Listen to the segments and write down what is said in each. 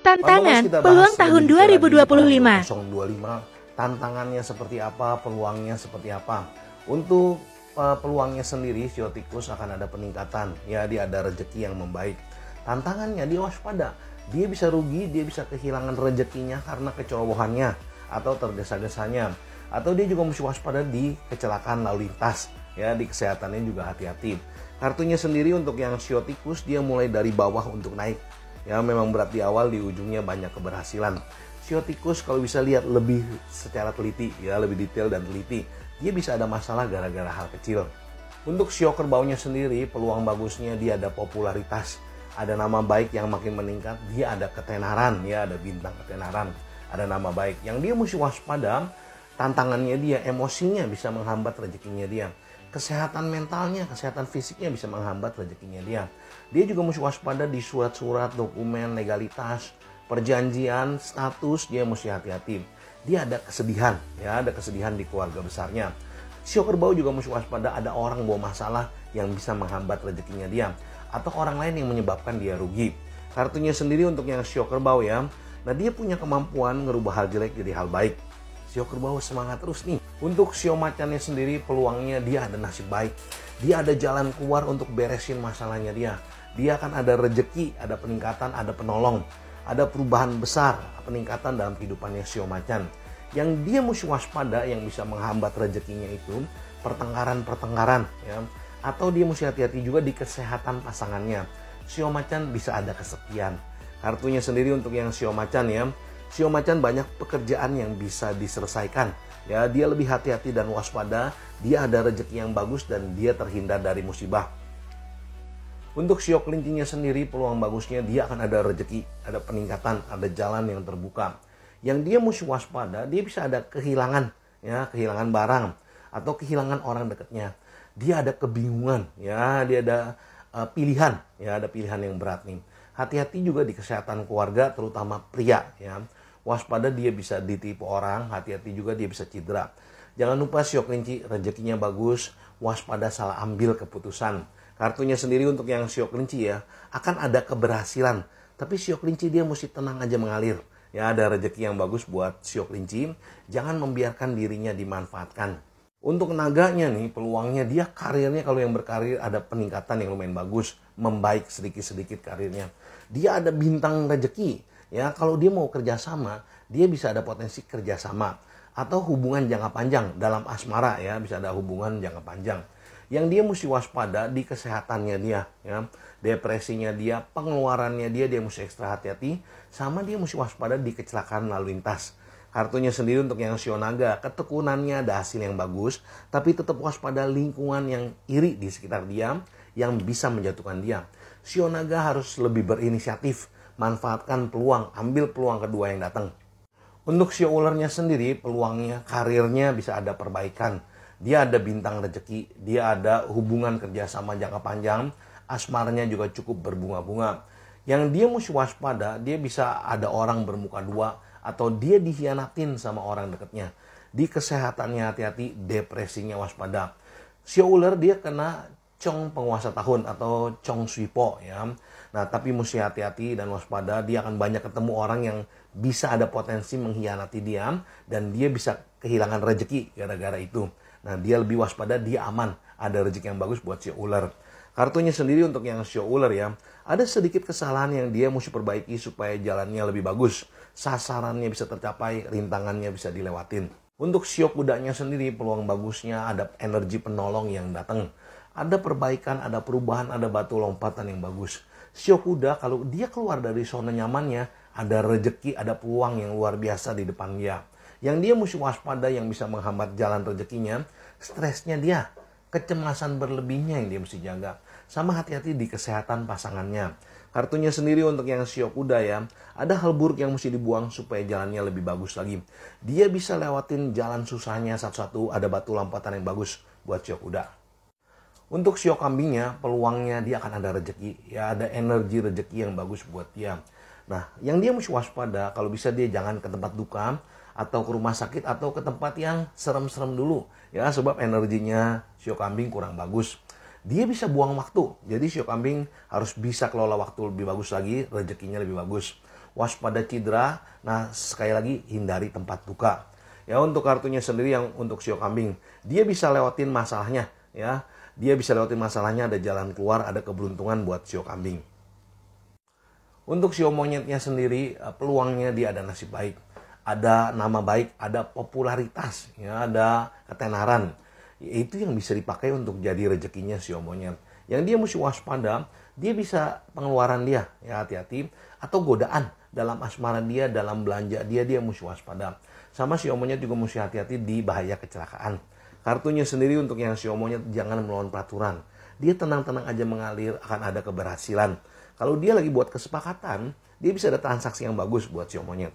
Tantangan peluang tahun 2025. 025, tantangannya seperti apa, peluangnya seperti apa. Untuk peluangnya sendiri, sio tikus akan ada peningkatan, ya dia ada rezeki yang membaik. Tantangannya dia waspada, dia bisa rugi, dia bisa kehilangan rezekinya karena kecerobohannya atau tergesa-gesanya. Atau dia juga mesti waspada di kecelakaan lalu lintas, ya di kesehatannya juga hati-hati. Kartunya sendiri untuk yang sio tikus dia mulai dari bawah untuk naik. Ya memang berat di awal, di ujungnya banyak keberhasilan. Sio tikus kalau bisa lihat lebih secara teliti, ya lebih detail dan teliti. Dia bisa ada masalah gara-gara hal kecil. Untuk sio kerbaunya sendiri, peluang bagusnya dia ada popularitas, ada nama baik yang makin meningkat, dia ada ketenaran, ya ada bintang ketenaran, ada nama baik. Yang dia mesti waspada, tantangannya dia, emosinya bisa menghambat rezekinya dia. Kesehatan mentalnya, kesehatan fisiknya bisa menghambat rezekinya dia. Dia juga mesti waspada di surat-surat, dokumen, legalitas, perjanjian, status, dia mesti hati-hati. Dia ada kesedihan, ya ada kesedihan di keluarga besarnya. Sio kerbau juga mesti waspada, ada orang bawa masalah yang bisa menghambat rezekinya dia. Atau orang lain yang menyebabkan dia rugi. Kartunya sendiri untuk yang sio kerbau ya, nah dia punya kemampuan ngerubah hal jelek jadi hal baik. Sio kerbau semangat terus nih. Untuk sio macannya sendiri, peluangnya dia ada nasib baik. Dia ada jalan keluar untuk beresin masalahnya dia. Dia akan ada rezeki, ada peningkatan, ada penolong. Ada perubahan besar, peningkatan dalam kehidupannya sio macan. Yang dia mesti waspada yang bisa menghambat rezekinya itu pertengkaran-pertengkaran, ya. Atau dia mesti hati-hati juga di kesehatan pasangannya. Sio macan bisa ada kesepian. Kartunya sendiri untuk yang sio macan ya. Sio macan banyak pekerjaan yang bisa diselesaikan. Ya, dia lebih hati-hati dan waspada, dia ada rezeki yang bagus dan dia terhindar dari musibah. Untuk sio kelincinya sendiri, peluang bagusnya dia akan ada rezeki, ada peningkatan, ada jalan yang terbuka. Yang dia mesti waspada, dia bisa ada kehilangan, ya, kehilangan barang atau kehilangan orang dekatnya. Dia ada kebingungan, ya, dia ada pilihan, ya, ada pilihan yang berat nih. Hati-hati juga di kesehatan keluarga, terutama pria, ya. Waspada dia bisa ditipu orang, hati-hati juga dia bisa cedera. Jangan lupa sio kelinci rezekinya bagus, waspada salah ambil keputusan. Kartunya sendiri untuk yang sio kelinci ya, akan ada keberhasilan. Tapi sio kelinci dia mesti tenang aja mengalir. Ya ada rezeki yang bagus buat sio kelinci, jangan membiarkan dirinya dimanfaatkan. Untuk naganya nih, peluangnya dia karirnya kalau yang berkarir ada peningkatan yang lumayan bagus, membaik sedikit-sedikit karirnya. Dia ada bintang rezeki. Ya, kalau dia mau kerjasama, dia bisa ada potensi kerjasama atau hubungan jangka panjang dalam asmara ya, bisa ada hubungan jangka panjang. Yang dia mesti waspada di kesehatannya dia, ya, depresinya dia, pengeluarannya dia mesti ekstra hati-hati, sama dia mesti waspada di kecelakaan lalu lintas. Kartunya sendiri untuk yang sio naga, ketekunannya ada hasil yang bagus, tapi tetap waspada lingkungan yang iri di sekitar dia yang bisa menjatuhkan dia. Sio naga harus lebih berinisiatif, manfaatkan peluang, ambil peluang kedua yang datang. Untuk sio ulernya sendiri, peluangnya, karirnya bisa ada perbaikan. Dia ada bintang rezeki, dia ada hubungan kerjasama jangka panjang, asmaranya juga cukup berbunga-bunga. Yang dia mesti waspada, dia bisa ada orang bermuka dua, atau dia dikhianatin sama orang dekatnya. Di kesehatannya hati-hati, depresinya waspada. Sio ular dia kena Cong penguasa tahun atau Cong Swipo ya. Nah, tapi mesti hati-hati dan waspada, dia akan banyak ketemu orang yang bisa ada potensi mengkhianati dia dan dia bisa kehilangan rezeki gara-gara itu. Nah, dia lebih waspada, dia aman, ada rezeki yang bagus buat sio ular. Kartunya sendiri untuk yang sio ular ya, ada sedikit kesalahan yang dia mesti perbaiki supaya jalannya lebih bagus, sasarannya bisa tercapai, rintangannya bisa dilewatin. Untuk sio kudanya sendiri, peluang bagusnya ada energi penolong yang datang. Ada perbaikan, ada perubahan, ada batu lompatan yang bagus. Sio kuda kalau dia keluar dari zona nyamannya, ada rezeki, ada peluang yang luar biasa di depan dia. Yang dia mesti waspada yang bisa menghambat jalan rezekinya, stresnya dia, kecemasan berlebihnya yang dia mesti jaga. Sama hati-hati di kesehatan pasangannya. Kartunya sendiri untuk yang sio kuda ya, ada hal buruk yang mesti dibuang supaya jalannya lebih bagus lagi. Dia bisa lewatin jalan susahnya satu-satu, ada batu lompatan yang bagus buat sio kuda. Untuk sio kambingnya, peluangnya dia akan ada rezeki, ya ada energi rezeki yang bagus buat dia. Nah, yang dia mesti waspada, kalau bisa dia jangan ke tempat duka, atau ke rumah sakit, atau ke tempat yang serem-serem dulu. Ya, sebab energinya sio kambing kurang bagus. Dia bisa buang waktu, jadi sio kambing harus bisa kelola waktu lebih bagus lagi, rezekinya lebih bagus. waspada cedera. Nah, sekali lagi hindari tempat duka. Ya, untuk kartunya sendiri yang untuk sio kambing, dia bisa lewatin masalahnya ya. Dia bisa lewatin masalahnya, ada jalan keluar, ada keberuntungan buat sio kambing. Untuk sio monyetnya sendiri, peluangnya dia ada nasib baik, ada nama baik, ada popularitas, ya, ada ketenaran. Itu yang bisa dipakai untuk jadi rezekinya sio monyet. Yang dia mesti waspada, dia bisa pengeluaran dia, ya hati-hati, atau godaan dalam asmara dia, dalam belanja dia mesti waspada. Sama sio monyet juga mesti hati-hati di bahaya kecelakaan. Kartunya sendiri untuk yang sio monyet, jangan melawan peraturan. Dia tenang-tenang aja mengalir, akan ada keberhasilan. Kalau dia lagi buat kesepakatan, dia bisa ada transaksi yang bagus buat sio monyet.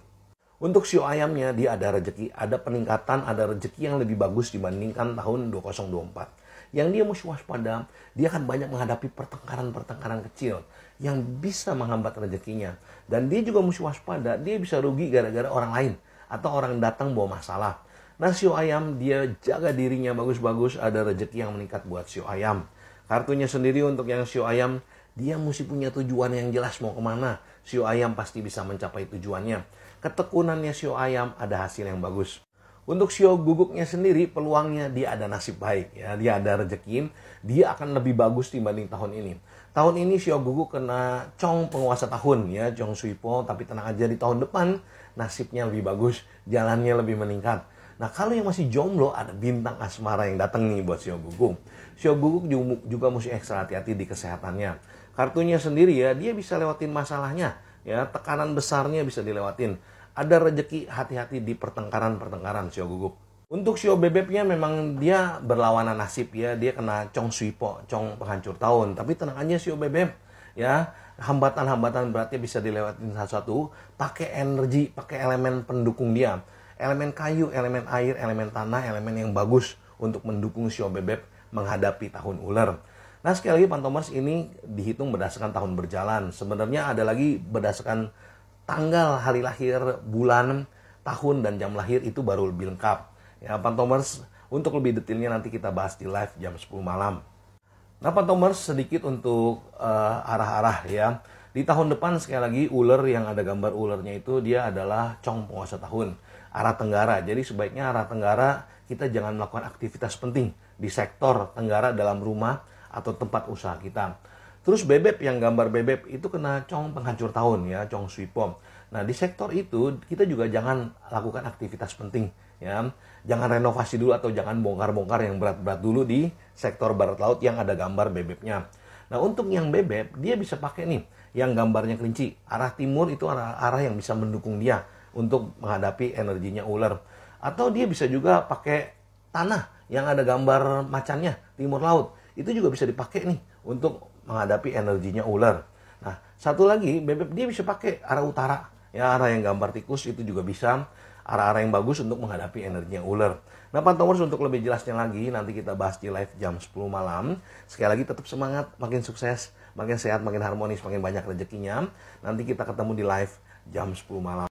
Untuk sio ayamnya, dia ada rezeki, ada peningkatan, ada rezeki yang lebih bagus dibandingkan tahun 2024. Yang dia mesti waspada, dia akan banyak menghadapi pertengkaran-pertengkaran kecil yang bisa menghambat rezekinya. Dan dia juga mesti waspada, dia bisa rugi gara-gara orang lain atau orang datang bawa masalah. Nah, sio ayam dia jaga dirinya bagus-bagus, ada rezeki yang meningkat buat sio ayam. Kartunya sendiri untuk yang sio ayam, dia mesti punya tujuan yang jelas mau kemana. Sio ayam pasti bisa mencapai tujuannya. Ketekunannya sio ayam ada hasil yang bagus. Untuk sio guguknya sendiri, peluangnya dia ada nasib baik, ya, dia ada rezeki, dia akan lebih bagus dibanding tahun ini. Tahun ini sio guguk kena cong penguasa tahun, ya, cong suipo, tapi tenang aja di tahun depan nasibnya lebih bagus, jalannya lebih meningkat. Nah, kalau yang masih jomblo, ada bintang asmara yang datang nih buat sio guguk. Sio guguk juga mesti ekstra hati-hati di kesehatannya. Kartunya sendiri ya, dia bisa lewatin masalahnya, ya, tekanan besarnya bisa dilewatin. Ada rezeki, hati-hati di pertengkaran-pertengkaran sio guguk. Untuk sio bebeknya memang dia berlawanan nasib ya, dia kena cong suipo, cong penghancur tahun. Tapi tenang aja sio bebek, ya, hambatan-hambatan beratnya bisa dilewatin satu-satu. Pakai energi, pakai elemen pendukung dia. Elemen kayu, elemen air, elemen tanah, elemen yang bagus untuk mendukung sio bebek menghadapi tahun ular. Nah, sekali lagi Pantomers, ini dihitung berdasarkan tahun berjalan. Sebenarnya ada lagi berdasarkan tanggal, hari lahir, bulan, tahun, dan jam lahir, itu baru lebih lengkap. Ya, Pantomers, untuk lebih detailnya nanti kita bahas di live jam 10 malam. Nah, Pantomers, sedikit untuk arah-arah ya. Di tahun depan sekali lagi ular yang ada gambar ularnya itu dia adalah cong penguasa tahun. Arah tenggara. Jadi sebaiknya arah tenggara kita jangan melakukan aktivitas penting di sektor tenggara dalam rumah atau tempat usaha kita. Terus bebek yang gambar bebek itu kena cong penghancur tahun ya, cong suipom. Nah, di sektor itu kita juga jangan lakukan aktivitas penting ya. Jangan renovasi dulu atau jangan bongkar-bongkar yang berat-berat dulu di sektor barat laut yang ada gambar bebeknya. Nah, untuk yang bebek dia bisa pakai nih yang gambarnya kelinci. Arah timur itu arah yang bisa mendukung dia untuk menghadapi energinya ular. Atau dia bisa juga pakai tanah yang ada gambar macannya, timur laut. Itu juga bisa dipakai nih untuk menghadapi energinya ular. Nah, satu lagi, bebek dia bisa pakai arah utara. Ya, arah yang gambar tikus itu juga bisa. Arah-arah yang bagus untuk menghadapi energinya ular. Nah, Pantomers, untuk lebih jelasnya lagi, nanti kita bahas di live jam 10 malam. Sekali lagi tetap semangat, makin sukses, makin sehat, makin harmonis, makin banyak rezekinya. Nanti kita ketemu di live jam 10 malam.